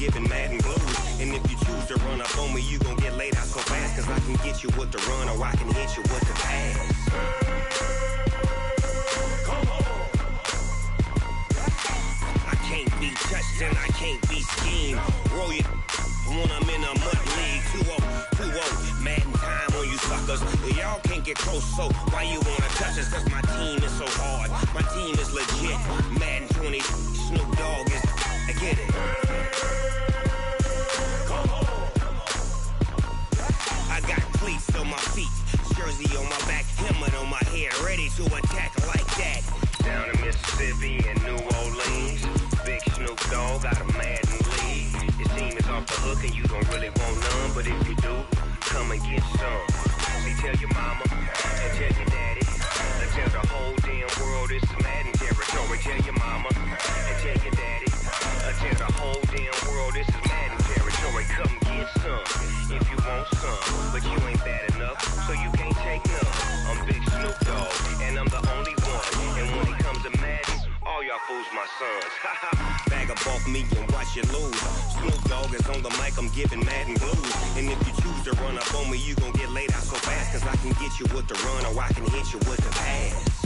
giving Madden blues. And if you choose to run up on me, you gon' get laid out so fast. Cause I can get you with the run or I can hit you with the pass. Come on. I can't be touched and I can't be schemed. Roll you when I'm in a mud league. 2-0, 2-0, Madden time on you suckers. Y'all can't get close, so why you wanna touch us? Cause my team is so hard, my team is legit. Madden 20, Snoop Dogg is, I get it. Come on. I got cleats on my feet, jersey on my back, helmet on my head, ready to attack like that. Down in Mississippi and New Orleans, big Snoop Dogg got a Madden league. Your team is off the hook and you don't really want none, but if you do, come and get some. See, tell your mama and tell your daddy, and tell the whole damn world it's Madden territory. Tell your mama and tell your daddy, and tell the whole damn world this is Madden territory. Come get some if you want some, but you ain't bad enough, so you can't take none. I'm Big Snoop Dogg, and I'm the only one. And when it comes to Madden, all y'all fools my sons. Bag up off me and watch you lose. Snoop Dogg is on the mic, I'm giving Madden blues. And if you choose to run up on me, you gon' get laid out so fast. Cause I can get you with the run or I can hit you with the pass.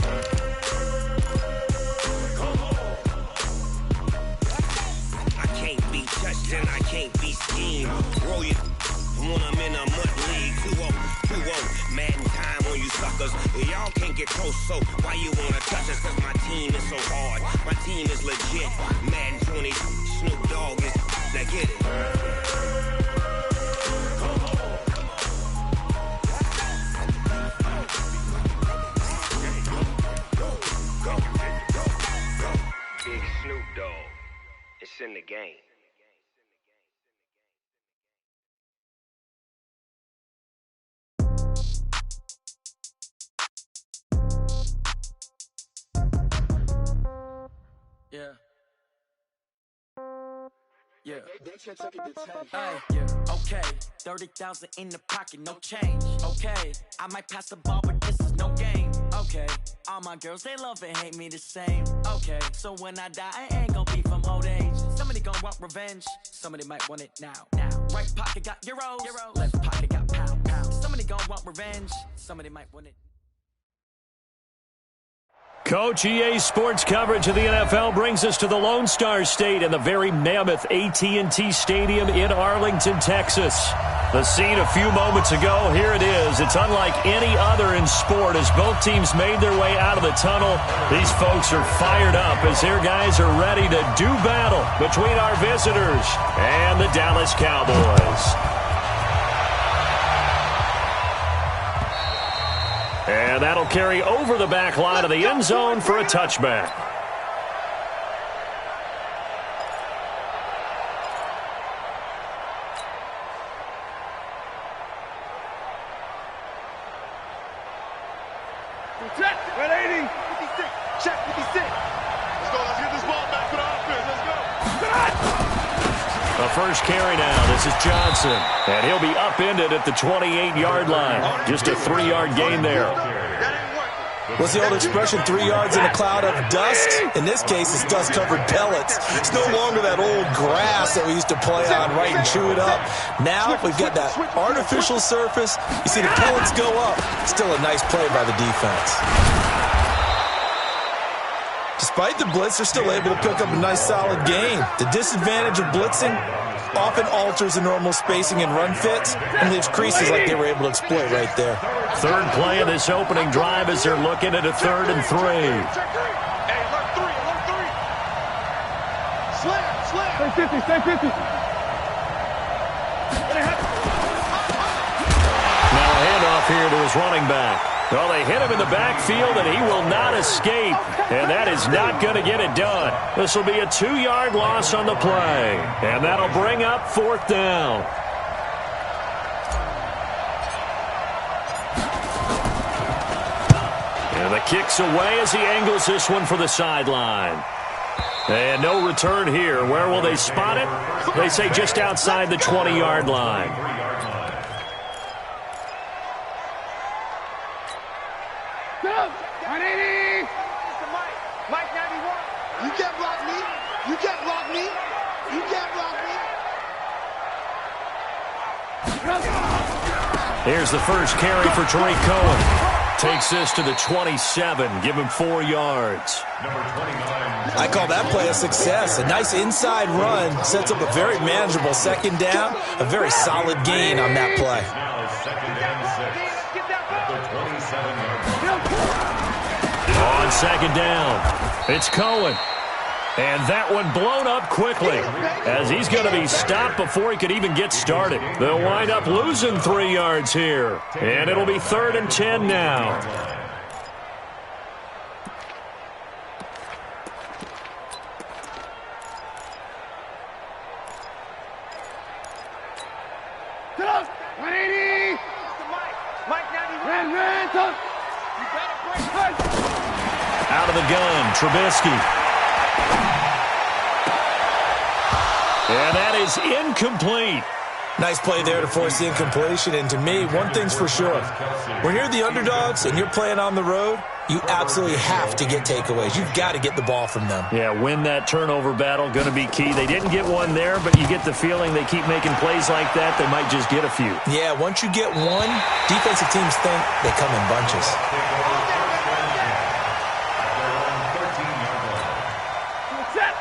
Come on. I can't be touched and I can't be schemed. Roll you when I'm in a mud league. 2-0, 2-0, Madden time on you suckers. Y'all can't get close, so why you wanna touch us? Cause my team is so hard, my team is legit. Madden 20, Snoop Dogg is, now get it. Come on. Go. Big Snoop Dogg, it's in the game. Yeah. Hey, yeah. Okay, 30,000 in the pocket, no change. Okay, I might pass the ball, but this is no game. Okay, all my girls, they love and hate me the same. Okay, so when I die, I ain't gon' be from old age. Somebody gon' want revenge, somebody might want it now. Right pocket got euros, left pocket got pound. Somebody gon' want revenge, somebody might want it. Coach, EA Sports coverage of the NFL brings us to the Lone Star State and the very mammoth AT&T Stadium in Arlington, Texas. The scene a few moments ago, here it is. It's unlike any other in sport as both teams made their way out of the tunnel. These folks are fired up as their guys are ready to do battle between our visitors and the Dallas Cowboys. And that'll carry over the back line of the end zone for a touchback. Check, 180, 56, check 56. Let's go, let's get this ball back for the offense, let's go. The first carry now, this is Johnson. And he'll be upended at the 28-yard line. Just a 3-yard gain there. What's the old expression, 3 yards in a cloud of dust? In this case, it's dust-covered pellets. It's no longer that old grass that we used to play on, right, and chew it up. Now we've got that artificial surface. You see the pellets go up. Still a nice play by the defense. Despite the blitz, they're still able to pick up a nice, solid gain. The disadvantage of blitzing often alters the normal spacing and run fits and leaves creases like they were able to exploit right there. Third play of this opening drive as they're looking at a 3rd and 3. Hey, alert 3, alert 3. Slam. Stay 50. Now a handoff here to his running back. Well, they hit him in the backfield, and he will not escape. And that is not going to get it done. This will be a 2-yard loss on the play. And that'll bring up 4th down. And the kick's away as he angles this one for the sideline. And no return here. Where will they spot it? They say just outside the 20-yard line. Mike 91. You can't block me. You can't block me. You can't block me. Here's the first carry for Tariq Cohen. Takes this to the 27. Give him 4 yards. I call that play a success. A nice inside run sets up a very manageable second down. A very solid gain on that play. On second down, it's Cohen. And that one blown up quickly as he's going to be stopped before he could even get started. They'll wind up losing 3 yards here. And it'll be 3rd and 10 now. Out of the gun, Trubisky. And that is incomplete. Nice play there to force the incompletion. And to me, one thing's for sure. When you're the underdogs and you're playing on the road, you absolutely have to get takeaways. You've got to get the ball from them. Yeah, win that turnover battle, going to be key. They didn't get one there, but you get the feeling they keep making plays like that, they might just get a few. Yeah, once you get one, defensive teams think they come in bunches.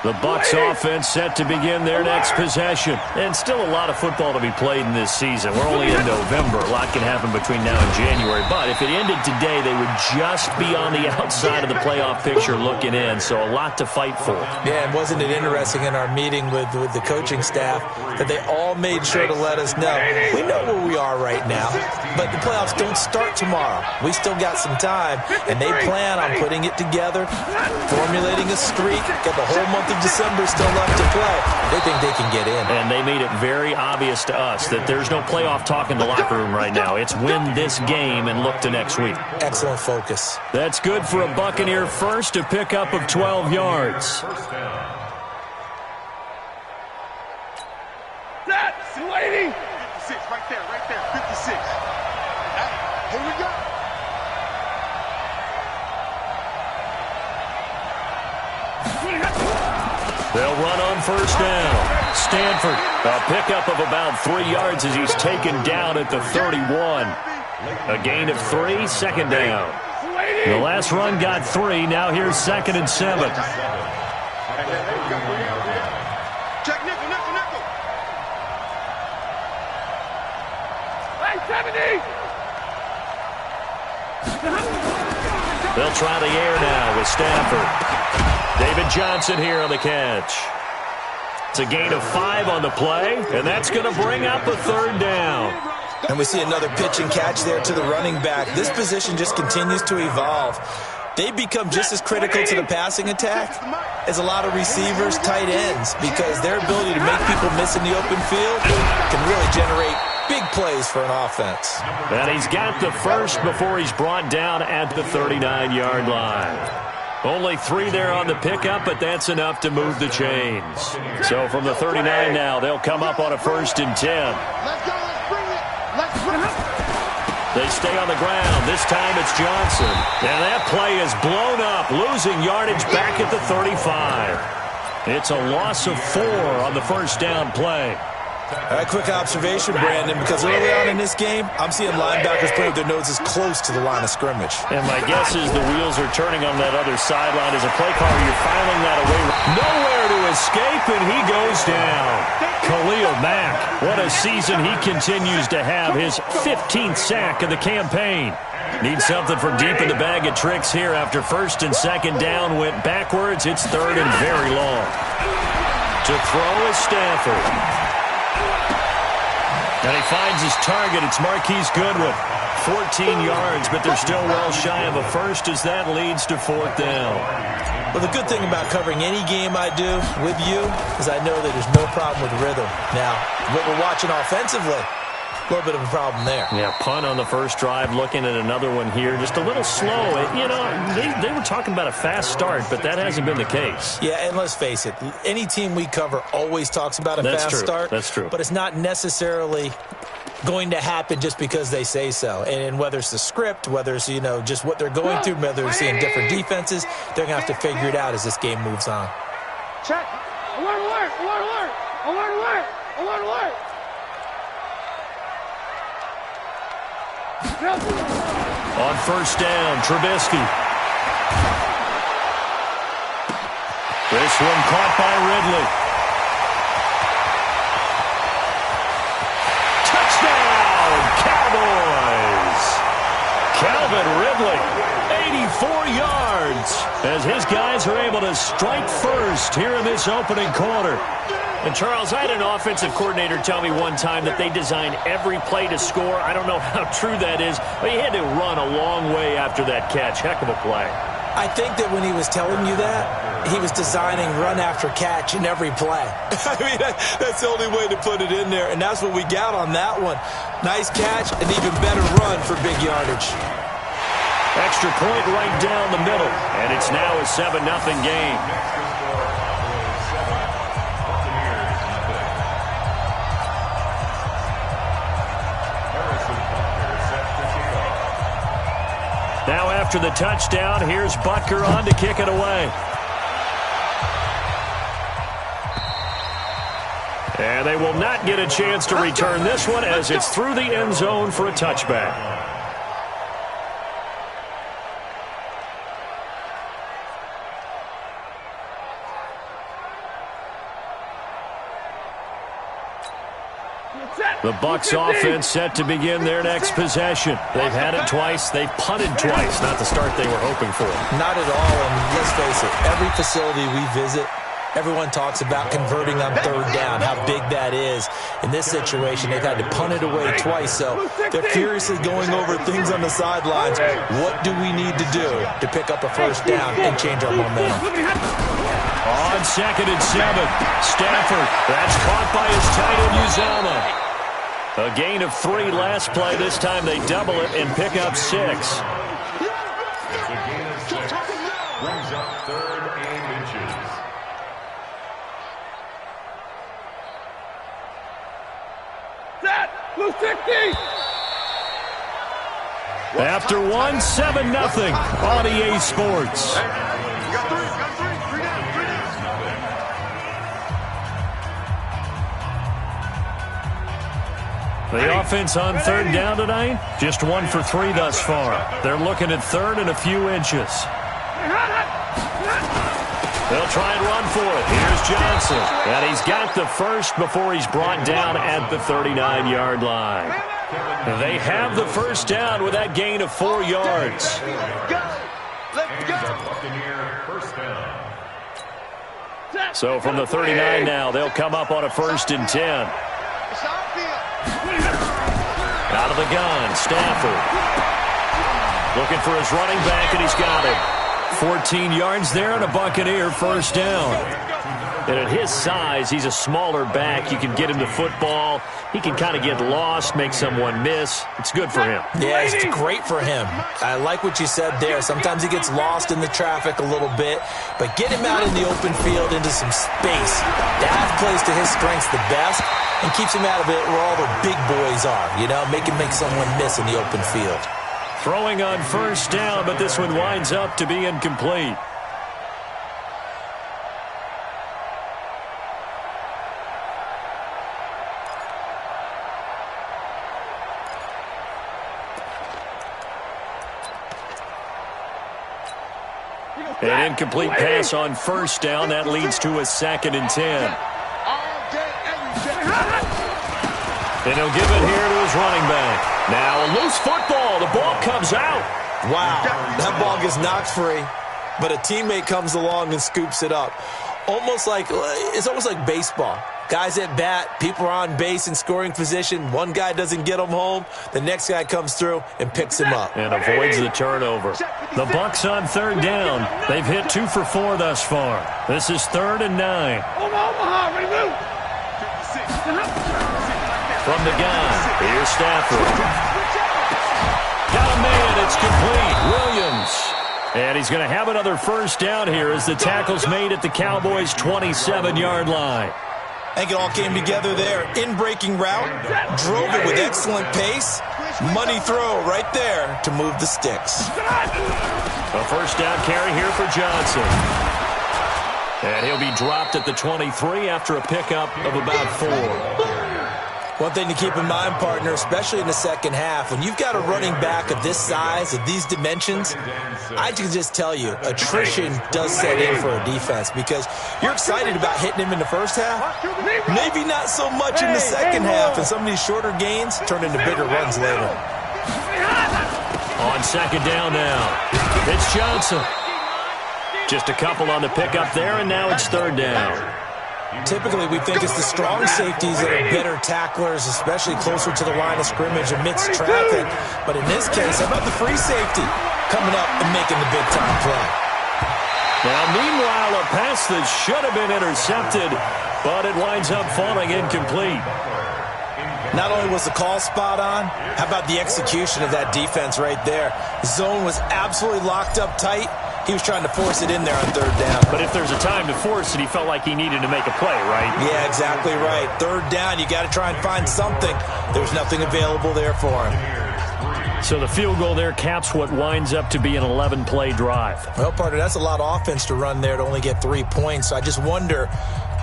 The Bucs offense set to begin their next possession. And still a lot of football to be played in this season. We're only in November. A lot can happen between now and January. But if it ended today, they would just be on the outside of the playoff picture looking in. So a lot to fight for. Yeah, and wasn't it interesting in our meeting with the coaching staff that they all made sure to let us know, we know where we are right now, but the playoffs don't start tomorrow. We still got some time, and they plan on putting it together, formulating a streak, got the whole month of December still left to play. They think they can get in. And they made it very obvious to us that there's no playoff talk in the locker room right now. It's win this game and look to next week. Excellent focus. That's good for a Buccaneer first, a pickup of 12 yards. That's 280. 56, right there, 56. Here we go. They'll run on first down. Stanford, a pickup of about 3 yards as he's taken down at the 31. A gain of 3, second down. The last run got 3. Now here's 2nd and 7. Check nickel. Hey, 70. They'll try the air now with Stanford. David Johnson here on the catch. It's a gain of 5 on the play, and that's going to bring up a 3rd down. And we see another pitch and catch there to the running back. This position just continues to evolve. They become just as critical to the passing attack as a lot of receivers, tight ends, because their ability to make people miss in the open field can really generate big plays for an offense. And he's got the first before he's brought down at the 39-yard line. Only 3 there on the pickup, but that's enough to move the chains. So from the 39 now, they'll come up on a 1st and 10. Let's go, let's bring it. Let's bring it. They stay on the ground. This time it's Johnson. And that play is blown up, losing yardage back at the 35. It's a loss of 4 on the first down play. All right, quick observation, Brandon, because early on in this game, I'm seeing linebackers playing with their noses close to the line of scrimmage. And my guess is the wheels are turning on that other sideline. As a play caller, you're filing that away. Nowhere to escape, and he goes down. Khalil Mack, what a season he continues to have. His 15th sack of the campaign. Needs something from deep in the bag of tricks here after 1st and 2nd down went backwards. It's 3rd and very long. To throw is Stanford. And he finds his target. It's Marquise Goodwin. 14 yards, but they're still well shy of a first as that leads to 4th down. Well, the good thing about covering any game I do with you is I know that there's no problem with rhythm. Now, what we're watching offensively, a little bit of a problem there. Yeah, punt on the first drive, looking at another one here. Just a little slow. You know, they were talking about a fast start, but that hasn't been the case. Yeah, and let's face it, any team we cover always talks about a fast start. That's true. But it's not necessarily going to happen just because they say so. And whether it's the script, whether it's, you know, just what they're going through, whether they're seeing different defenses, they're going to have to figure it out as this game moves on. Check. Alert, alert, alert, alert, alert, alert, alert, alert. On first down, Trubisky. This one caught by Ridley. Touchdown, Cowboys! Calvin Ridley, 84 yards, as his guys are able to strike first here in this opening quarter. And, Charles, I had an offensive coordinator tell me one time that they design every play to score. I don't know how true that is, but he had to run a long way after that catch. Heck of a play. I think that when he was telling you that, he was designing run after catch in every play. I mean, that's the only way to put it in there, and that's what we got on that one. Nice catch, an even better run for big yardage. Extra point right down the middle, and it's now a 7-0 game. Now after the touchdown, here's Butker on to kick it away. And they will not get a chance to return this one as it's through the end zone for a touchback. The Bucs offense set to begin their next possession. They've had it twice. They've punted twice. Not the start they were hoping for. Not at all, and let's face it, every facility we visit, everyone talks about converting on third down, how big that is. In this situation, they've had to punt it away twice, so they're furiously going over things on the sidelines. What do we need to do to pick up a first down and change our momentum? On 2nd and 7, Stafford. That's caught by his tight end, Uzomah. A gain of 3 last play. This time they double it and pick up 6. It's a gain of 6. Brings up 3rd and inches. Set! Blue 60! After 1, 7-0 on EA Sports. You got 3, you got 3. 3 down, 3 down. The offense on third down tonight, just 1 for 3 thus far. They're looking at third and a few inches. They'll try and run for it. Here's Johnson. And he's got the first before he's brought down at the 39-yard line. They have the first down with that gain of 4 yards. So from the 39 now, they'll come up on a 1st and 10. Out of the gun, Stafford. Looking for his running back, and he's got it. 14 yards there and a Buccaneer first down. And at his size, he's a smaller back. You can get him the football. He can kind of get lost, make someone miss. It's good for him. Yeah, it's great for him. I like what you said there. Sometimes he gets lost in the traffic a little bit, but get him out in the open field into some space. That plays to his strengths the best and keeps him out of it where all the big boys are, you know, make someone miss in the open field. Throwing on first down, but this one winds up to be incomplete. An incomplete pass on first down. That leads to a 2nd and 10. And he'll give it here to his running back. Now a loose football. The ball comes out. Wow, that ball gets knocked free, but a teammate comes along and scoops it up. It's almost like baseball. Guys at bat, people are on base in scoring position. One guy doesn't get him home. The next guy comes through and picks him up. And avoids the turnover. The Bucs on third down. They've hit 2 for 4 thus far. This is 3rd and 9. From the gun, here's Stafford. Got a man, it's complete. Williams. And he's going to have another first down here as the tackle's made at the Cowboys' 27-yard line. I think it all came together there. In-breaking route, drove it with excellent pace. Money throw right there to move the sticks. A first down carry here for Johnson. And he'll be dropped at the 23 after a pickup of about 4. One thing to keep in mind, partner, especially in the second half, when you've got a running back of this size, of these dimensions, I can just tell you, attrition does set in for a defense because you're excited about hitting him in the first half, maybe not so much in the second half, and some of these shorter gains turn into bigger runs later. On second down now, it's Johnson. Just a couple on the pickup there, and now it's third down. Typically, we think it's the strong safeties that are better tacklers, especially closer to the line of scrimmage amidst traffic. But in this case, how about the free safety coming up and making the big-time play? Now, meanwhile, a pass that should have been intercepted, but it winds up falling incomplete. Not only was the call spot on, how about the execution of that defense right there? The zone was absolutely locked up tight. He was trying to force it in there on third down. But if there's a time to force it, he felt like he needed to make a play, right? Yeah, exactly right. Third down, you got to try and find something. There's nothing available there for him. So the field goal there caps what winds up to be an 11-play drive. Well, partner, that's a lot of offense to run there to only get 3 points. So I just wonder,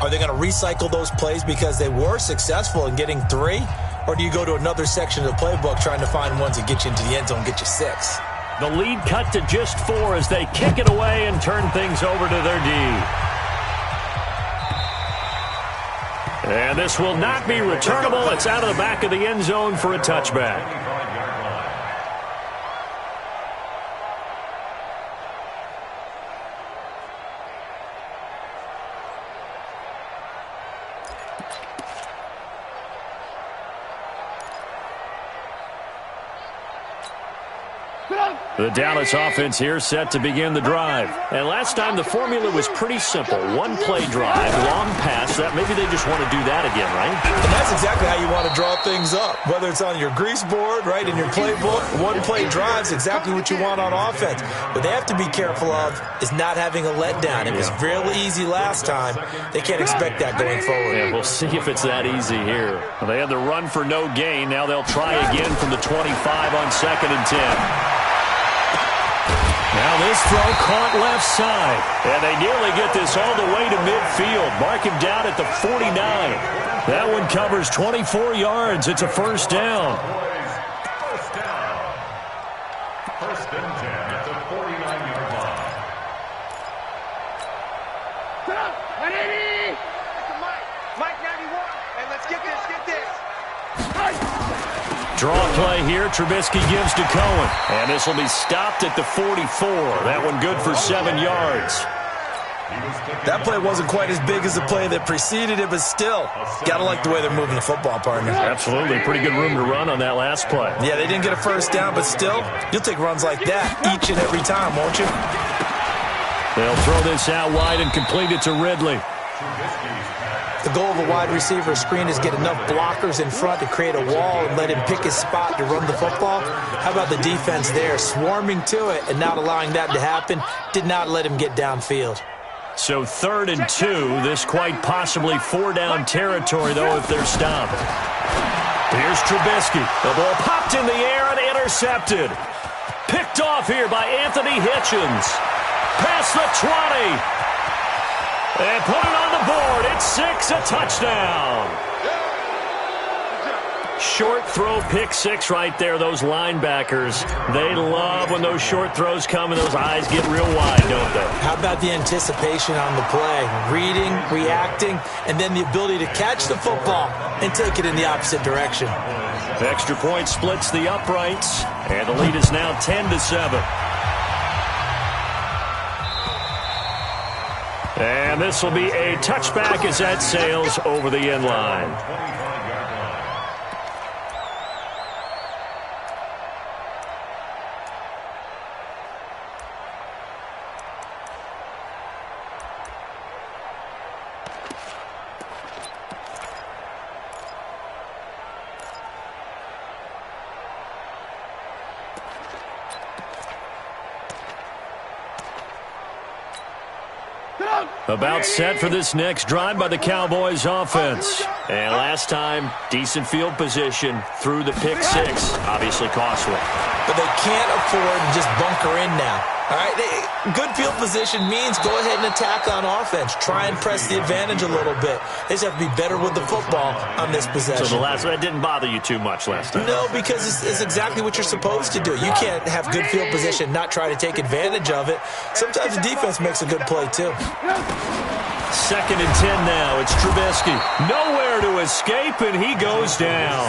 are they going to recycle those plays because they were successful in getting 3? Or do you go to another section of the playbook trying to find ones that get you into the end zone and get you 6? The lead cut to just 4 as they kick it away and turn things over to their D. And this will not be returnable. It's out of the back of the end zone for a touchback. The Dallas offense here set to begin the drive. And last time the formula was pretty simple. One-play drive, long pass. That maybe they just want to do that again, right? And that's exactly how you want to draw things up. Whether it's on your grease board, right, in your playbook, one-play drive's exactly what you want on offense. What they have to be careful of is not having a letdown. It was really easy last time. They can't expect that going forward. Yeah, we'll see if it's that easy here. Well, they had the run for no gain. Now they'll try again from the 25 on 2nd and 10. Now this throw caught left side. And they nearly get this all the way to midfield. Mark him down at the 49. That one covers 24 yards. It's a first down. First and 10 at the 49-yard line. Mike 91, and let's get this. Draw play here. Trubisky gives to Cohen. And this will be stopped at the 44. That one good for 7 yards. That play wasn't quite as big as the play that preceded it, but still, got to like the way they're moving the football, partner. Absolutely. Pretty good room to run on that last play. Yeah, they didn't get a first down, but still, you'll take runs like that each and every time, won't you? They'll throw this out wide and complete it to Ridley. The goal of a wide receiver screen is get enough blockers in front to create a wall and let him pick his spot to run the football. How about the defense there, swarming to it and not allowing that to happen? Did not let him get downfield. So 3rd and 2, this quite possibly 4-down territory, though, if they're stopped. Here's Trubisky. The ball popped in the air and intercepted. Picked off here by Anthony Hitchens. Past the 20. And put it on the board. It's 6, a touchdown. Short throw, pick 6 right there. Those linebackers, they love when those short throws come and those eyes get real wide, don't they? How about the anticipation on the play? Reading, reacting, and then the ability to catch the football and take it in the opposite direction. The extra point splits the uprights, and the lead is now 10-7. And this will be a touchback as that sails over the end line. About set for this next drive by the Cowboys offense. And last time, decent field position through the pick 6. Obviously costly. but they can't afford to just bunker in now. All right, good field position means go ahead and attack on offense. Try and press the advantage a little bit. They just have to be better with the football on this possession. So the last one, that didn't bother you too much last time? No, because it's exactly what you're supposed to do. You can't have good field position, not try to take advantage of it. Sometimes the defense makes a good play, too. 2nd and 10 now. It's Trubisky. Nowhere to escape, and he goes down.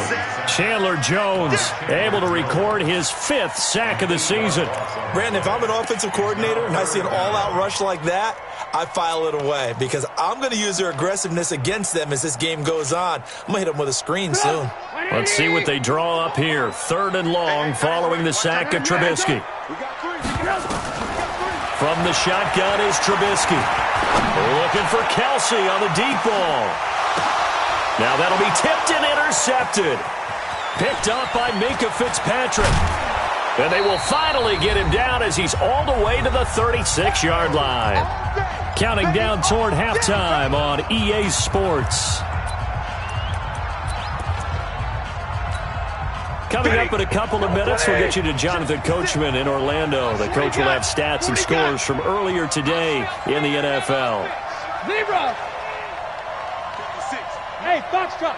Chandler Jones able to record his 5th sack of the season. Brandon, if I'm an offensive coordinator and I see an all-out rush like that, I file it away because I'm going to use their aggressiveness against them as this game goes on. I'm going to hit them with a screen soon. Let's see what they draw up here. 3rd and long following the sack of Trubisky. From the shotgun is Trubisky. Looking for Kelsey on the deep ball. Now that'll be tipped and intercepted. Picked up by Minkah Fitzpatrick. And they will finally get him down as he's all the way to the 36-yard line. Counting down toward halftime on EA Sports. Coming up in a couple of minutes, we'll get you to Jonathan Coachman in Orlando. The coach will have stats and scores from earlier today in the NFL. Zebra! Hey, Foxtrot!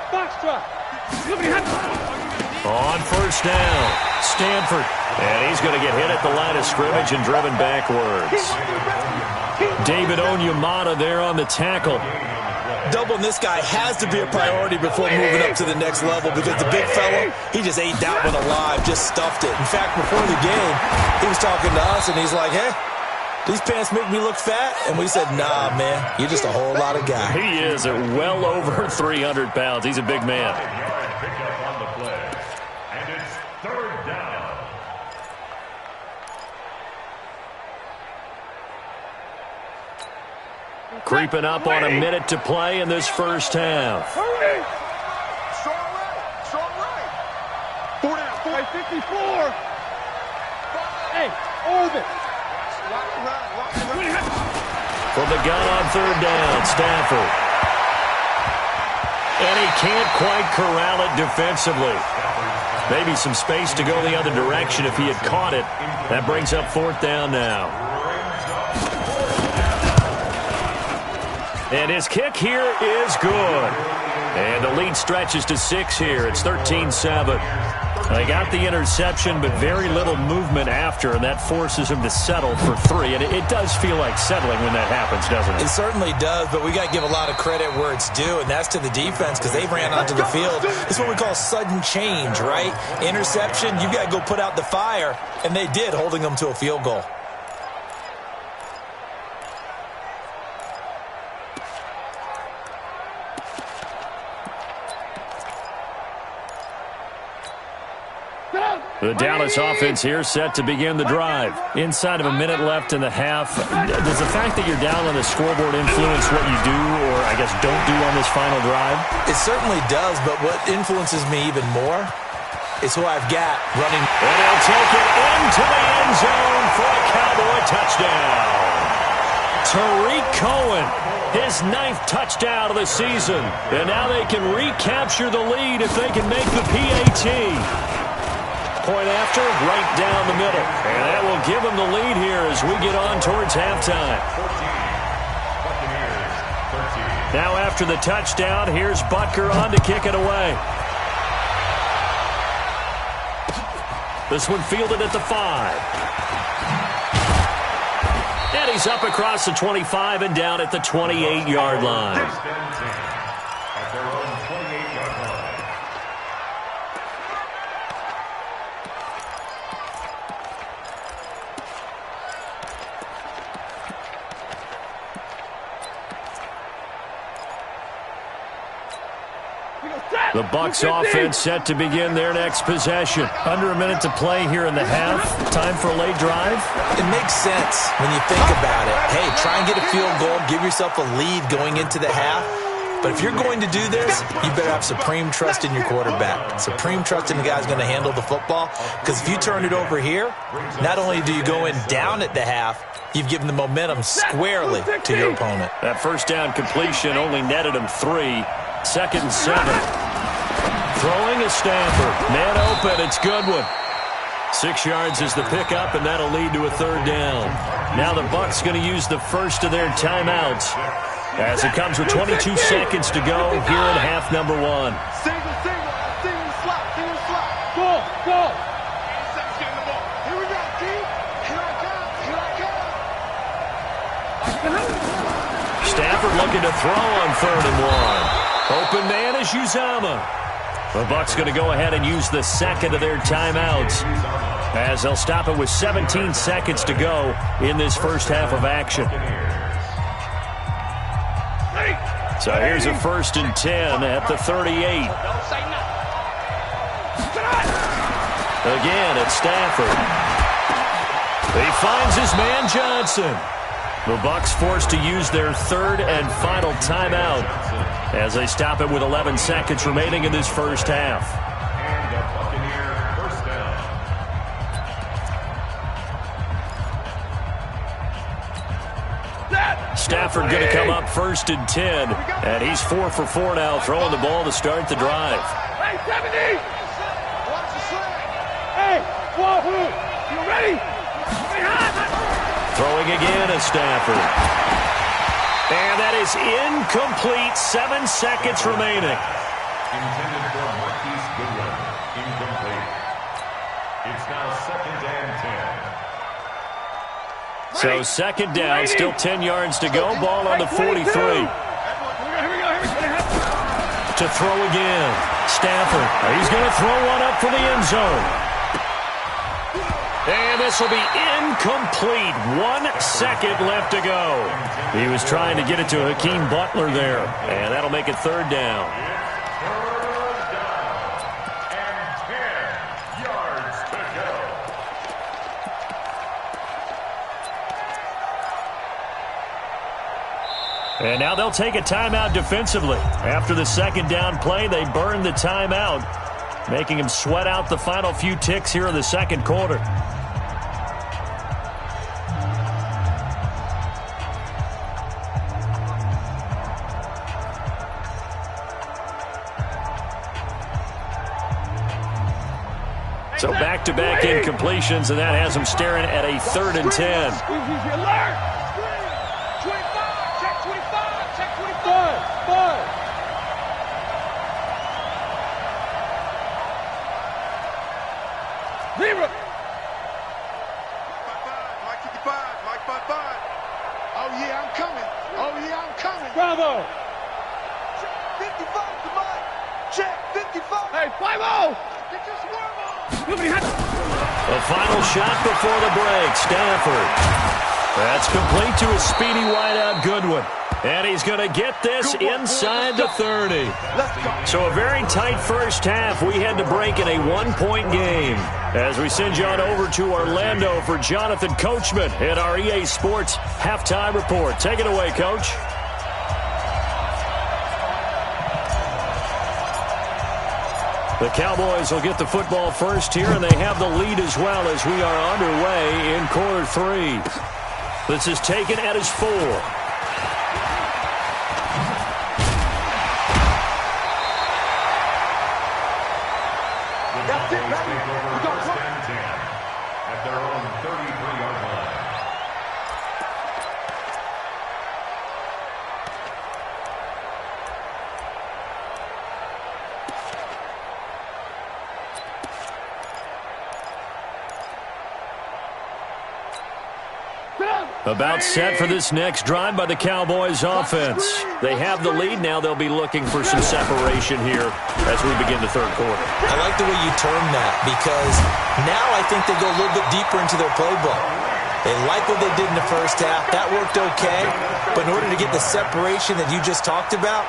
On 1st down, Stanford. And he's going to get hit at the line of scrimmage and driven backwards. David Onyemata there on the tackle. Doubling this guy has to be a priority before moving up to the next level because the big fella, he just ate that one alive, just stuffed it. In fact, before the game, he was talking to us, and he's like, hey, these pants make me look fat? And we said, nah, man, you're just a whole lot of guy. He is at well over 300 pounds. He's a big man. Pick up on the play. And it's 3rd down. Creeping up on a minute to play in this first half. Strong right. 4 down. 54. Hey, orbit. From the gun on 3rd down, Stanford. And he can't quite corral it defensively. Maybe some space to go the other direction if he had caught it. That brings up 4th down now. And his kick here is good. And the lead stretches to 6 here. It's 13-7. They got the interception, but very little movement after, and that forces him to settle for 3. And it does feel like settling when that happens, doesn't it? It certainly does, but we got to give a lot of credit where it's due, and that's to the defense because they ran onto the field. It's what we call sudden change, right? Interception, you got to go put out the fire, and they did, holding them to a field goal. The Dallas offense here set to begin the drive. Inside of a minute left in the half. Does the fact that you're down on the scoreboard influence what you do or, I guess, don't do on this final drive? It certainly does, but what influences me even more is who I've got running. And he'll take it into the end zone for a Cowboy touchdown. Tariq Cohen, his 9th touchdown of the season. And now they can recapture the lead if they can make the PAT. Point after, right down the middle. And that will give them the lead here as we get on towards halftime. Now after the touchdown, here's Butker on to kick it away. This one fielded at the 5. And he's up across the 25 and down at the 28-yard line. At their own 28-yard line. The Bucs offense set to begin their next possession. Under a minute to play here in the half. Time for a late drive. It makes sense when you think about it. Hey, try and get a field goal. Give yourself a lead going into the half. But if you're going to do this, you better have supreme trust in your quarterback. Supreme trust in the guy who's going to handle the football. Because if you turn it over here, not only do you go in down at the half, you've given the momentum squarely to your opponent. That 1st down completion only netted him 3. 2nd and 7. Throwing is Stanford. Man open. It's Goodwin. 6 yards is the pickup, and that'll lead to a third down. Now the Bucs going to use the first of their timeouts as it comes with 22 seconds to go here in half number 1. Single, slot. Go. Here we go, team. Here I come. Stafford looking to throw on 3rd and 1. Open man is Uzomah. The Bucs going to go ahead and use the second of their timeouts as they'll stop it with 17 seconds to go in this first half of action. So here's a 1st and 10 at the 38. Again, it's Stafford. He finds his man Johnson. The Bucs forced to use their 3rd and final timeout as they stop it with 11 seconds remaining in this first half. And the Buccaneer first down. Stafford going to come up 1st and 10, and he's 4 for 4 now, throwing the ball to start the drive. Hey, 70! Watch the slam! Hey, Wahoo! You ready? Throwing again is Stafford. And that is incomplete. 7 seconds remaining. Intended for Marquise Goodwin. Incomplete. It's now 2nd and 10. So 2nd down, still 10 yards to go. Ball on the 43. To throw again. Stafford. He's going to throw one up for the end zone. And this will be incomplete. 1 second left to go. He was trying to get it to Hakeem Butler there. And that'll make it 3rd down. 3rd down. And 10 yards to go. And now they'll take a timeout defensively. After the 2nd down play, they burn the timeout, making him sweat out the final few ticks here in the 2nd quarter. So back-to-back incompletions, and that has him staring at a 3rd and 10. Alert! 25, check 25, check 25. 5. 0. Mike 55, Mike 55. Oh yeah, I'm coming. Bravo. Check 55 to Mike. Check 55. Hey, 5-0. Get your swarm on. The final shot before the break, Stafford. That's complete to a speedy wideout Goodwin. And he's going to get this inside the 30. So a very tight first half. We had to break in a 1-point game. As we send you on over to Orlando for Jonathan Coachman in our EA Sports Halftime Report. Take it away, Coach. The Cowboys will get the football first here, and they have the lead as well as we are underway in quarter 3. This is taken at his 4. That's it, baby. We got 1st and 10 at their own 33-yard line. About set for this next drive by the Cowboys offense. They have the lead. Now they'll be looking for some separation here as we begin the 3rd quarter. I like the way you term that, because now I think they go a little bit deeper into their playbook. They like what they did in the first half. That worked okay. But in order to get the separation that you just talked about,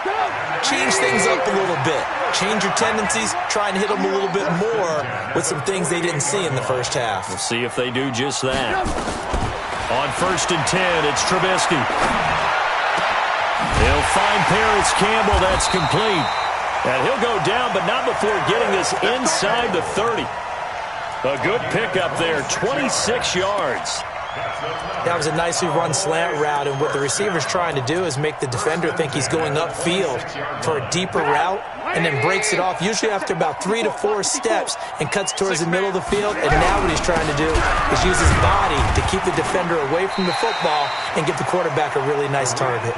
change things up a little bit. Change your tendencies. Try and hit them a little bit more with some things they didn't see in the first half. We'll see if they do just that. On 1st and 10, it's Trubisky. He'll find Paris Campbell. That's complete. And he'll go down, but not before getting this inside the 30. A good pickup there, 26 yards. That was a nicely run slant route, and what the receiver's trying to do is make the defender think he's going upfield for a deeper route and then breaks it off, usually after about 3 to 4 steps, and cuts towards the middle of the field. And now what he's trying to do is use his body to keep the defender away from the football and give the quarterback a really nice target.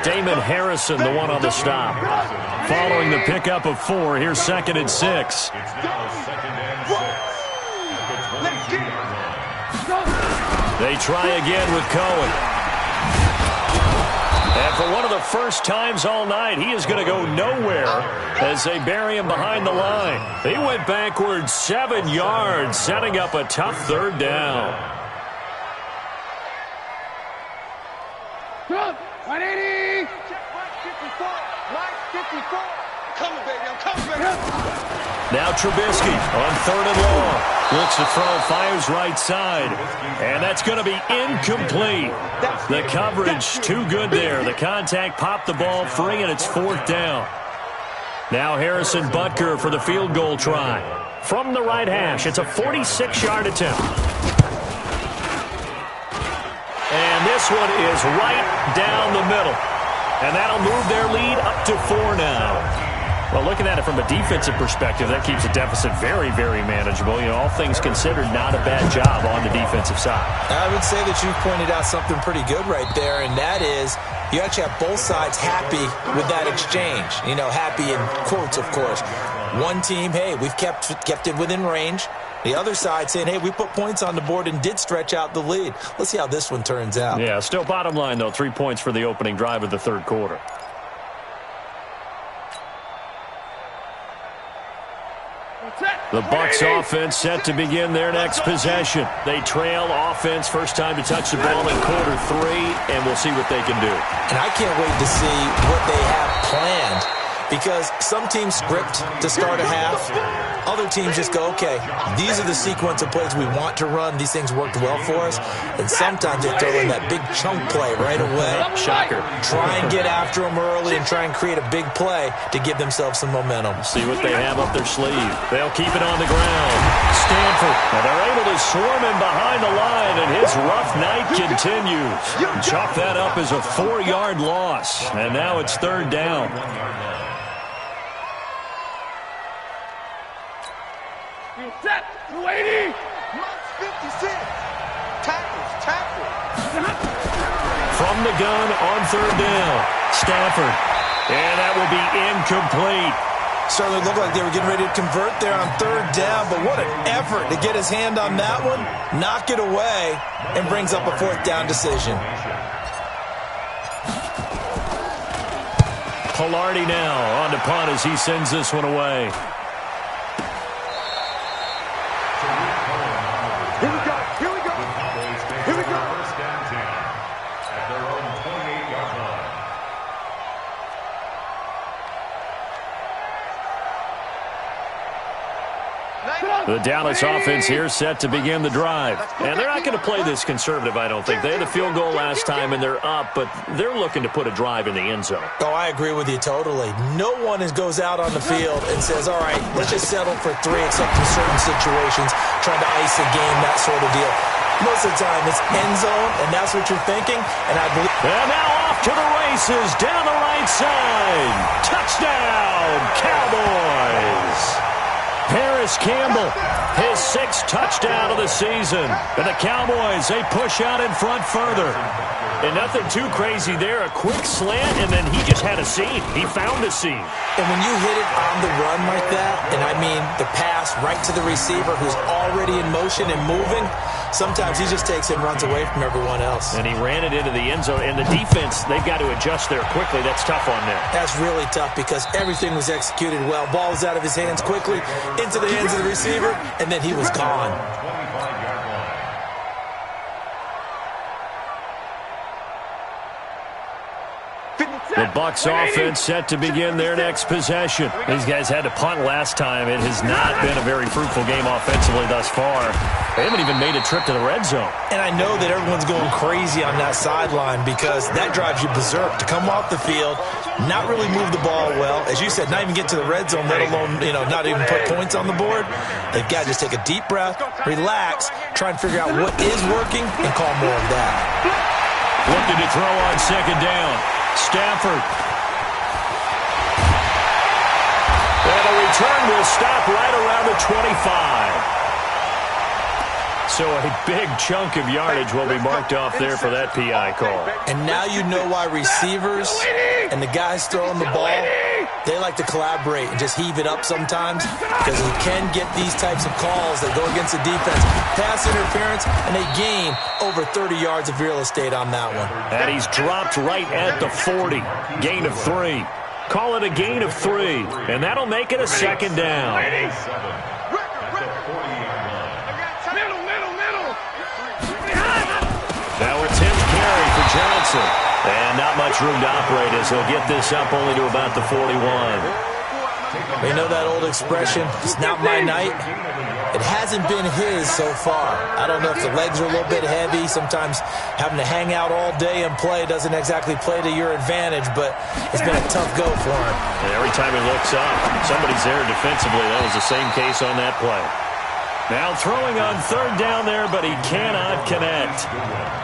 Damon Harrison, the one on the stop. Following the pickup of 4, here's 2nd and 6. They try again with Cohen. And for one of the first times all night, he is going to go nowhere as they bury him behind the line. He went backwards 7 yards, setting up a tough 3rd down. 180! 54! Coming, baby, I'm coming, baby! Now Trubisky on 3rd and long. Looks to throw, fires right side. And that's going to be incomplete. The coverage too good there. The contact popped the ball free, and it's 4th down. Now Harrison Butker for the field goal try. From the right hash, it's a 46-yard attempt. And this one is right down the middle. And that'll move their lead up to 4 now. Well, looking at it from a defensive perspective, that keeps the deficit very, very manageable. You know, all things considered, not a bad job on the defensive side. I would say that you've pointed out something pretty good right there, and that is you actually have both sides happy with that exchange. You know, happy in quotes, of course. One team, hey, we've kept it within range. The other side saying, hey, we put points on the board and did stretch out the lead. Let's see how this one turns out. Yeah, still bottom line, though, 3 points for the opening drive of the 3rd quarter. The Bucs offense set to begin their next possession. They trail offense, first time to touch the ball in quarter 3, and we'll see what they can do. And I can't wait to see what they have planned, because some teams script to start a half. Other teams just go, okay, these are the sequence of plays we want to run. These things worked well for us. And sometimes they throw in that big chunk play right away. Shocker. Try and get after them early and try and create a big play to give themselves some momentum. See what they have up their sleeve. They'll keep it on the ground. Stanford. And they're able to swarm him behind the line, and his rough night continues. Chalk that up as a 4-yard loss. And now it's 3rd down. Set, 280, 56, tackle. From the gun on 3rd down, Stafford, and that will be incomplete. Certainly looked like they were getting ready to convert there on 3rd down, but what an effort to get his hand on that one, knock it away, and brings up a 4th down decision. Pilardi now on to punt as he sends this one away. The Dallas offense here set to begin the drive. And they're not going to play this conservative, I don't think. They had the field goal last time, and they're up, but they're looking to put a drive in the end zone. Oh, I agree with you totally. No one goes out on the field and says, all right, let's just settle for 3, except in certain situations, trying to ice a game, that sort of deal. Most of the time, it's end zone, and that's what you're thinking. And I believe. And now off to the races, down the right side. Touchdown, Cowboys. Paris Campbell, his 6th touchdown of the season. And the Cowboys, they push out in front further. And nothing too crazy there. A quick slant, and then he just had a seam. He found a seam. And when you hit it on the run like that, and I mean the pass right to the receiver who's already in motion and moving, sometimes he just takes it and runs away from everyone else. And he ran it into the end zone. And the defense, they've got to adjust there quickly. That's tough on them. That's really tough because everything was executed well. Ball was out of his hands quickly, into the hands of the receiver, and then he was gone. The Bucs offense set to begin their next possession. These guys had to punt last time. It has not been a very fruitful game offensively thus far. They haven't even made a trip to the red zone. And I know that everyone's going crazy on that sideline because that drives you berserk to come off the field, not really move the ball well. As you said, not even get to the red zone, let alone, not even put points on the board. They've got to just take a deep breath, relax, try and figure out what is working, and call more of that. Looking to throw on second down. Stafford. And the return will stop right around the 25. So a big chunk of yardage will be marked off there for that PI call. And now you know why receivers and the guys throwing the ball, they like to collaborate and just heave it up sometimes because you can get these types of calls that go against the defense. Pass interference, and they gain over 30 yards of real estate on that one. And he's dropped right at the 40. Gain of 3. Call it a gain of 3, and that'll make it a second down. Now it's him carry for Johnson. And not much room to operate as he'll get this up only to about the 41. You know that old expression, it's not my night? It hasn't been his so far. I don't know if the legs are a little bit heavy. Sometimes having to hang out all day and play doesn't exactly play to your advantage, but it's been a tough go for him. And every time he looks up, somebody's there defensively. That was the same case on that play. Now throwing on third down there, but he cannot connect.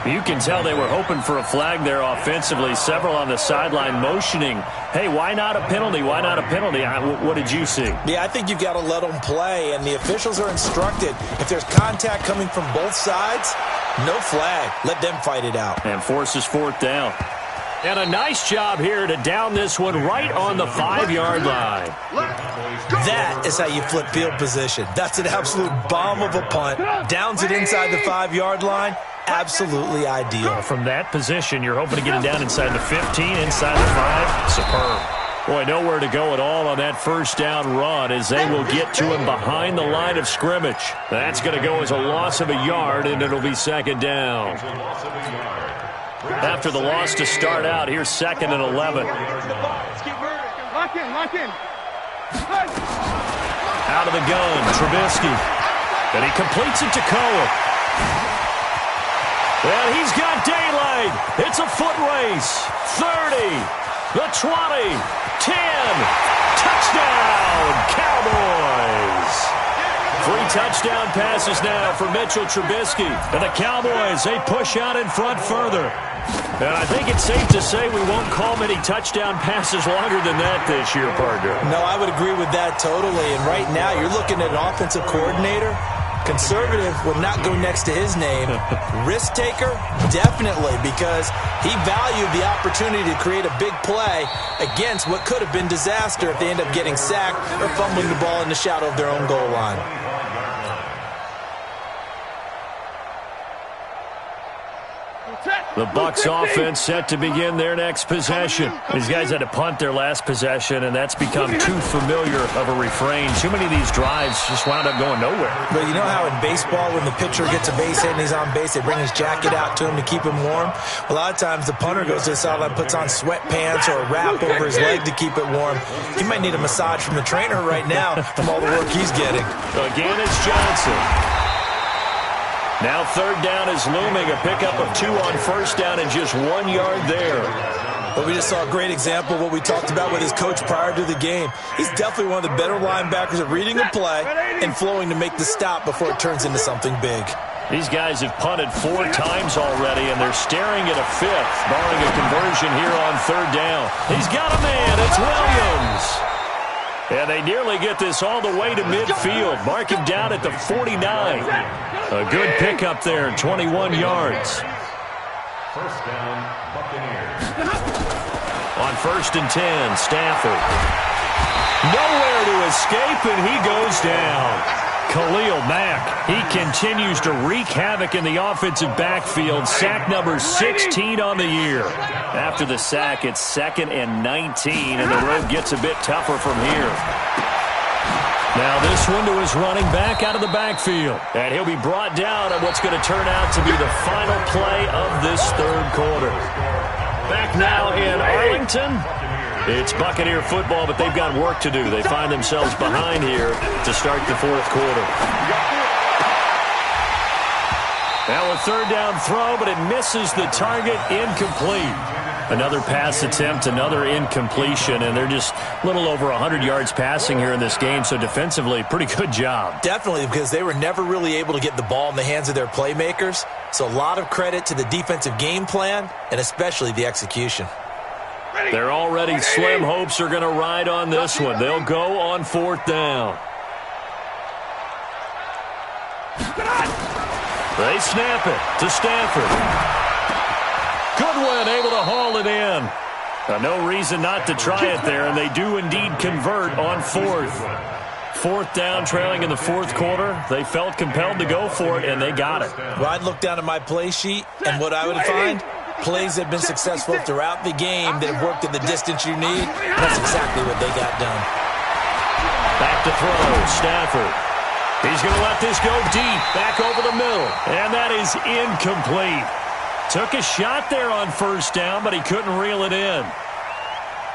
You can tell they were hoping for a flag there offensively. Several on the sideline motioning, hey, why not a penalty? Why not a penalty? What did you see? Yeah, I think you've got to let them play, and the officials are instructed. If there's contact coming from both sides, no flag. Let them fight it out. And forces fourth down. And a nice job here to down this one right on the 5-yard line. That is how you flip field position. That's an absolute bomb of a punt. Downs it inside the 5-yard line. Absolutely ideal. From that position, you're hoping to get it down inside the 15, inside the 5. Superb. Boy, nowhere to go at all on that first down run as they will get to him behind the line of scrimmage. That's going to go as a loss of a yard, and it'll be second down. After the loss to start out, here's 2nd and 11. Lock in. Out of the gun, Trubisky. And he completes it to Cohen. Well, he's got daylight. It's a foot race. 30, the 20, 10. Touchdown, Cowboys. 3 touchdown passes now for Mitchell Trubisky. And the Cowboys, they push out in front further. And I think it's safe to say we won't call many touchdown passes longer than that this year, partner. No, I would agree with that totally. And right now, you're looking at an offensive coordinator. Conservative would not go next to his name. Risk taker, definitely, because he valued the opportunity to create a big play against what could have been disaster if they end up getting sacked or fumbling the ball in the shadow of their own goal line. The Bucs offense set to begin their next possession. These guys had to punt their last possession, and that's become too familiar of a refrain. Too many of these drives just wound up going nowhere. But you know how in baseball, when the pitcher gets a base hit and he's on base, they bring his jacket out to him to keep him warm? A lot of times the punter goes to the sideline, puts on sweatpants or a wrap over his leg to keep it warm. He might need a massage from the trainer right now from all the work he's getting. Again, it's Johnson. Now third down is looming, a pickup of 2 on first down and just 1 yard there. But we just saw a great example of what we talked about with his coach prior to the game. He's definitely one of the better linebackers at reading a play and flowing to make the stop before it turns into something big. These guys have punted 4 times already, and they're staring at a 5th, barring a conversion here on third down. He's got a man. It's Williams. And they nearly get this all the way to midfield. Mark him down at the 49. A good pickup there, 21 yards. First down, Buccaneers. On 1st and 10, Stafford. Nowhere to escape, and he goes down. Khalil Mack, he continues to wreak havoc in the offensive backfield. Sack number 16 on the year. After the sack, it's 2nd and 19, and the road gets a bit tougher from here. Now this one to his running back out of the backfield. And he'll be brought down on what's going to turn out to be the final play of this third quarter. Back now in Arlington. It's Buccaneer football, but they've got work to do. They find themselves behind here to start the fourth quarter. Now a third down throw, but it misses the target, incomplete. Another pass attempt, another incompletion, and they're just a little over 100 yards passing here in this game, so defensively, pretty good job. Definitely, because they were never really able to get the ball in the hands of their playmakers, so a lot of credit to the defensive game plan and especially the execution. Their already slim hopes are going to ride on this one. They'll go on fourth down. They snap it to Stafford. Goodwin able to haul it in. No reason not to try it there, and they do indeed convert on fourth. Fourth down, trailing in the fourth quarter. They felt compelled to go for it, and they got it. Well, I'd look down at my play sheet, and what I would find, plays that have been successful throughout the game that have worked at the distance you need. That's exactly what they got done. Back to throw, Stafford. He's going to let this go deep, back over the middle, and that is incomplete. Took a shot there on first down, but he couldn't reel it in.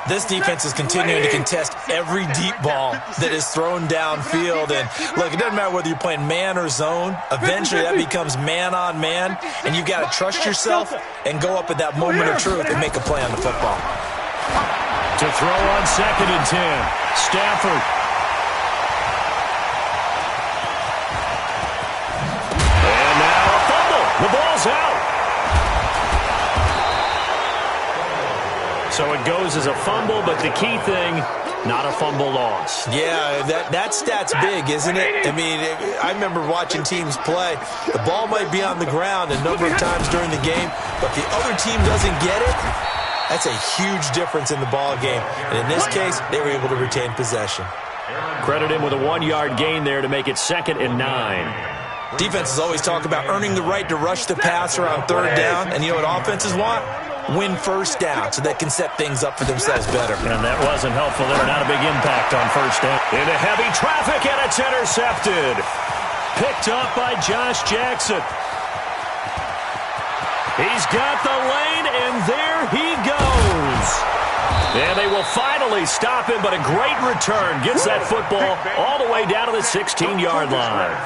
This defense is continuing to contest every deep ball that is thrown downfield. And, look, it doesn't matter whether you're playing man or zone. Eventually, that becomes man on man, and you've got to trust yourself and go up at that moment of truth and make a play on the football. To throw on 2nd and 10, Stafford. And now a fumble. The ball's out. So it goes as a fumble, but the key thing, not a fumble loss. Yeah, that stat's big, isn't it? I mean, I remember watching teams play. The ball might be on the ground a number of times during the game, but the other team doesn't get it. That's a huge difference in the ball game. And in this case, they were able to retain possession. Credit him with a 1-yard gain there to make it 2nd and 9. Defenses always talk about earning the right to rush the passer on third down. And you know what offenses want? Win first down so they can set things up for themselves better. And that wasn't helpful there. Not a big impact on first down. Into heavy traffic, and it's intercepted. Picked up by Josh Jackson. He's got the lane, and there he goes. And they will finally stop him, but a great return. Gets that football all the way down to the 16-yard line.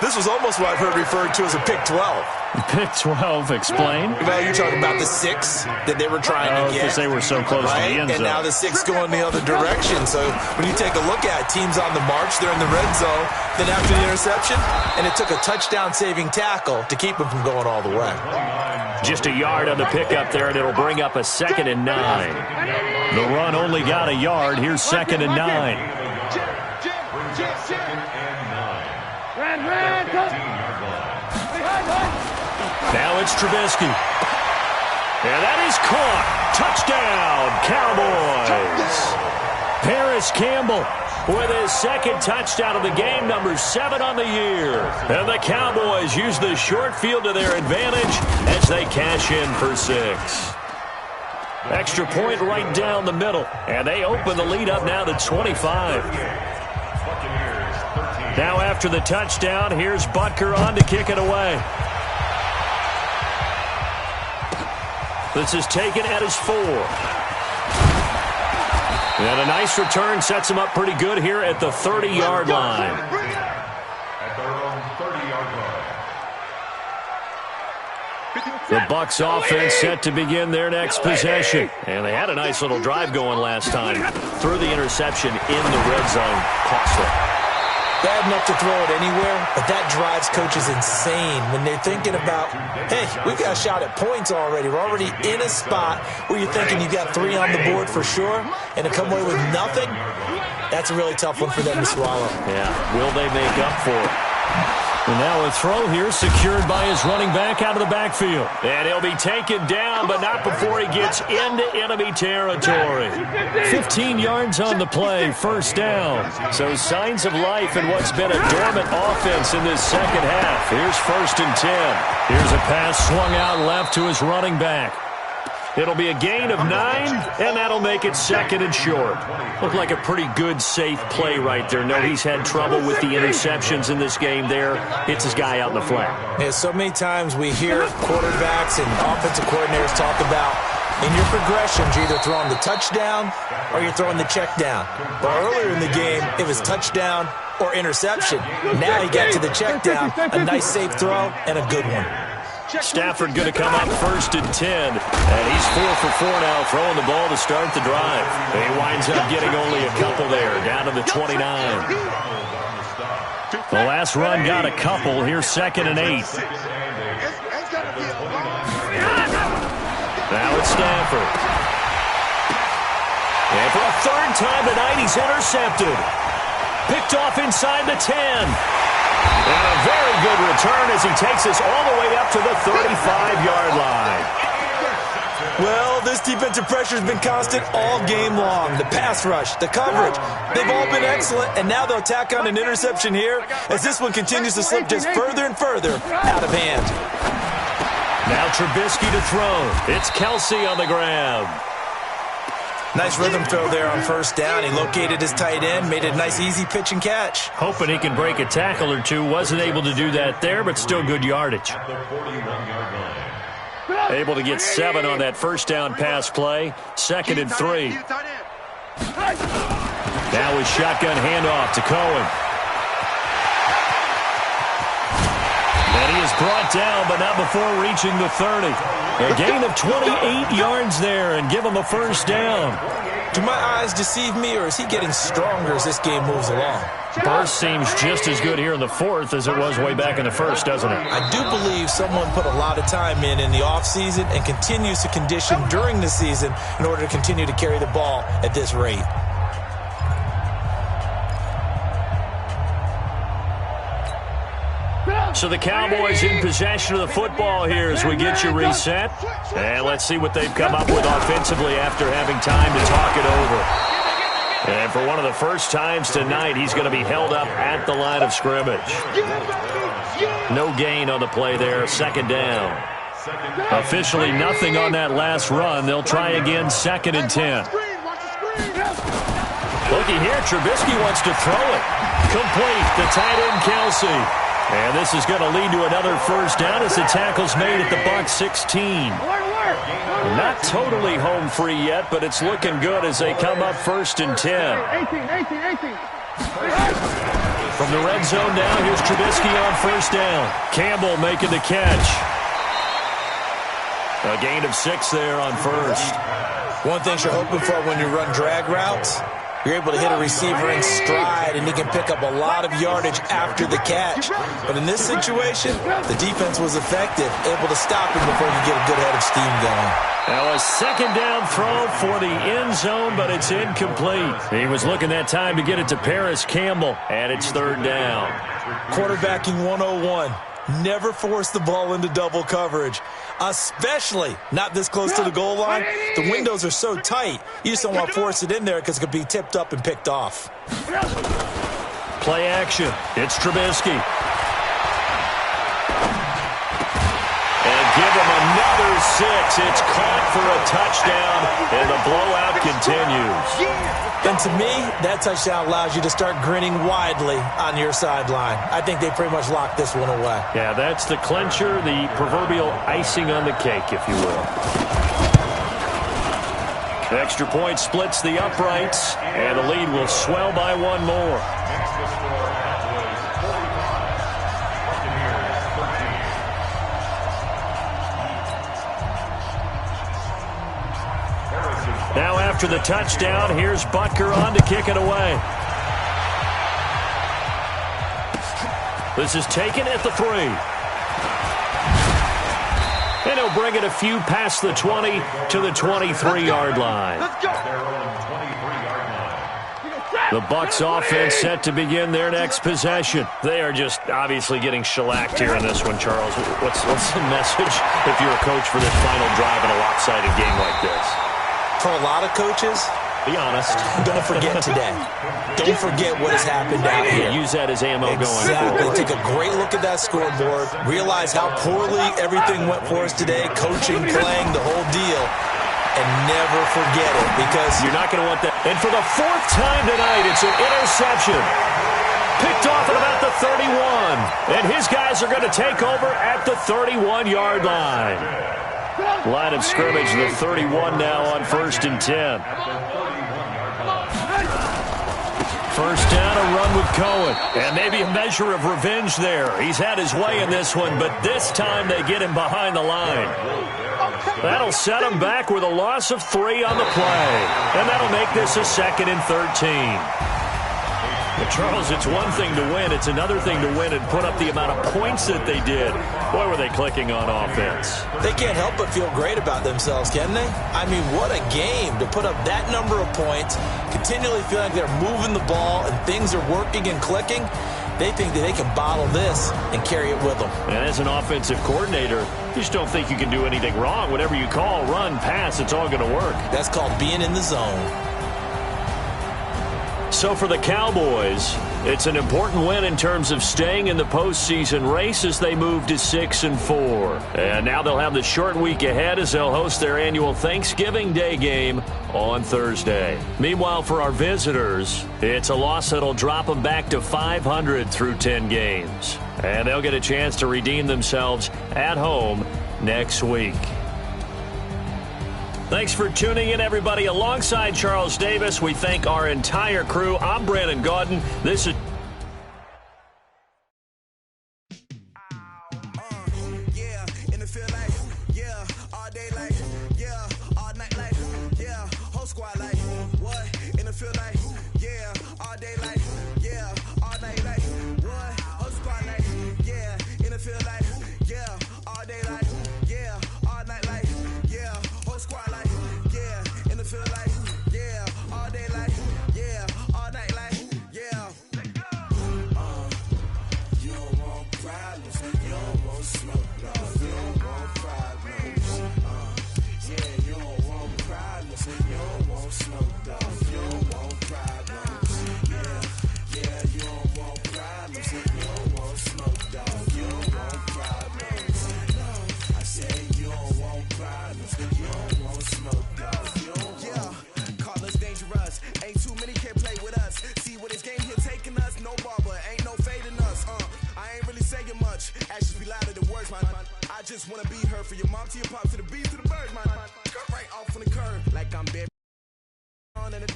This was almost what I've heard referred to as a pick 12. Pick 12, explain. Well, you're talking about the 6 that they were trying to get. Because they were so close to the end zone. And now the 6 going the other direction. So when you take a look at it, teams on the march, they're in the red zone. Then after the interception, and it took a touchdown-saving tackle to keep them from going all the way. Just a yard on the pickup there, and it'll bring up a 2nd and 9. The run only got a yard. Here's 2nd and 9. Now it's Trubisky. And that is caught. Touchdown, Cowboys. Paris Campbell with his 2nd touchdown of the game, number 7 on the year. And the Cowboys use the short field to their advantage as they cash in for 6. Extra point right down the middle. And they open the lead up now to 25. Now after the touchdown, here's Butker on to kick it away. This is taken at his 4. And a nice return sets him up pretty good here at the 30-yard line. At their own 30-yard line. The Bucs offense set to begin their next possession. And they had a nice little drive going last time. Threw the interception in the red zone. Costly. Bad enough to throw it anywhere, but that drives coaches insane when they're thinking about, hey, we've got a shot at points already. We're already in a spot where you're thinking you've got 3 on the board for sure, and to come away with nothing, that's a really tough one for them to swallow. Yeah, will they make up for it? And now a throw here secured by his running back out of the backfield. And he'll be taken down, but not before he gets into enemy territory. 15 yards on the play, first down. So signs of life in what's been a dormant offense in this second half. Here's 1st and 10. Here's a pass swung out left to his running back. It'll be a gain of 9, and that'll make it 2nd and short. Looked like a pretty good, safe play right there. No, he's had trouble with the interceptions in this game there. Hits his guy out in the flat. Yeah, so many times we hear quarterbacks and offensive coordinators talk about In your progressions, you're either throwing the touchdown or you're throwing the check down. But earlier in the game, it was touchdown or interception. Now you got to the check down, a nice safe throw, and a good one. Stafford going to come up 1st and 10, and he's 4 for 4 now, throwing the ball to start the drive. He winds up getting only a couple there, down to the 29. The last run got a couple. Here's 2nd and 8. Now it's Stafford. And for a 3rd time tonight, he's intercepted. Picked off inside the 10. And a very good return as he takes us all the way up to the 35-yard line. Well, this defensive pressure has been constant all game long. The pass rush, the coverage, they've all been excellent, and now they'll tack on an interception here as this one continues to slip just further and further out of hand. Now Trubisky to throw. It's Kelsey on the grab. Nice rhythm throw there on 1st down. He located his tight end, made it a nice easy pitch and catch. Hoping he can break a tackle or two. Wasn't able to do that there, but still good yardage. Able to get 7 on that 1st down pass play. 2nd and 3. Now his shotgun handoff to Cohen. And he is brought down, but not before reaching the 30. A gain of 28 yards there and give him a 1st down. Do my eyes deceive me, or is he getting stronger as this game moves along? Burst seems just as good here in the 4th as it was way back in the 1st, doesn't it? I do believe someone put a lot of time in the offseason and continues to condition during the season in order to continue to carry the ball at this rate. So the Cowboys in possession of the football here as we get you reset. And let's see what they've come up with offensively after having time to talk it over. And for one of the first times tonight, he's going to be held up at the line of scrimmage. No gain on the play there, 2nd down. Officially nothing on that last run. They'll try again, 2nd and 10. Looky here, Trubisky wants to throw it. Complete, the tight end Kelsey. And this is going to lead to another 1st down as the tackle's made at the Bucs 16. Not totally home free yet, but it's looking good as they come up 1st and 10. From the red zone now, here's Trubisky on 1st down. Campbell making the catch. A gain of 6 there on 1st. One thing you're hoping for when you run drag routes, you're able to hit a receiver in stride, and he can pick up a lot of yardage after the catch. But in this situation, the defense was effective, able to stop him before you get a good head of steam going. Now a 2nd down throw for the end zone, but it's incomplete. He was looking that time to get it to Paris Campbell, and it's 3rd down. Quarterbacking 101. Never force the ball into double coverage, especially not this close to the goal line. The windows are so tight, you just don't want to force it in there because it could be tipped up and picked off. Play action. It's Trubisky. And give him another 6. It's caught for a touchdown, and the blowout continues. And to me, that touchdown allows you to start grinning widely on your sideline. I think they pretty much locked this one away. Yeah, that's the clincher, the proverbial icing on the cake, if you will. The extra point splits the uprights, and the lead will swell by 1 more. Now after the touchdown, here's Butker on to kick it away. This is taken at the 3. And he'll bring it a few past the 20 to the 23-yard line. The Bucs offense set to begin their next possession. They are just obviously getting shellacked here in this one, Charles. What's the message if you're a coach for this final drive in a lopsided game like this? For a lot of coaches, be honest. Don't forget today. Don't forget what has happened out here. Use that as ammo going Exactly. forward. Take a great look at that scoreboard. Realize how poorly everything went for us today. Coaching, playing, the whole deal. And never forget it, because you're not going to want that. And for the 4th time tonight, it's an interception. Picked off at about the 31. And his guys are going to take over at the 31-yard line. Line of scrimmage, the 31 now on 1st and 10. First down, a run with Cohen. And maybe a measure of revenge there. He's had his way in this one, but this time they get him behind the line. That'll set him back with a loss of 3 on the play. And that'll make this a 2nd and 13. But Charles, it's one thing to win. It's another thing to win and put up the amount of points that they did. Boy, were they clicking on offense. They can't help but feel great about themselves, can they? I mean, what a game to put up that number of points, continually feel like they're moving the ball and things are working and clicking. They think that they can bottle this and carry it with them. And as an offensive coordinator, you just don't think you can do anything wrong. Whatever you call, run, pass, it's all going to work. That's called being in the zone. So for the Cowboys, it's an important win in terms of staying in the postseason race as they move to 6-4. And now they'll have the short week ahead as they'll host their annual Thanksgiving Day game on Thursday. Meanwhile, for our visitors, it's a loss that'll drop them back to 500 through 10 games. And they'll get a chance to redeem themselves at home next week. Thanks for tuning in, everybody. Alongside Charles Davis, we thank our entire crew. I'm Brandon Gaudin. This is... Yeah, in the field like, yeah, all day like, yeah, all night like, yeah, whole squad like, what? In the field like, yeah, all day like, yeah, all night like, what? Whole squad like, yeah, in the field like, yeah, all day like, yeah, all night like, yeah, whole squad like, yeah, in the field like, yeah, all day like, yeah, all night like, yeah. You don't want problems, you don't want smoke, you don't want problems. Yeah, you don't want problems, you don't want smoke, you don't want problems. Yeah, you don't want problems, you don't want smoke, you don't want problems. I said you don't want problems, you don't want smoke, you don't want. Yeah, call us dangerous, ain't too many can play with us. See what this game here taking us, no barber, ain't no fading us. I ain't really saying much, actions be louder than words, man. I just wanna be heard from your mom to your pop to the beat to the birds, man. Cut right off on the curb, like I'm buried on in the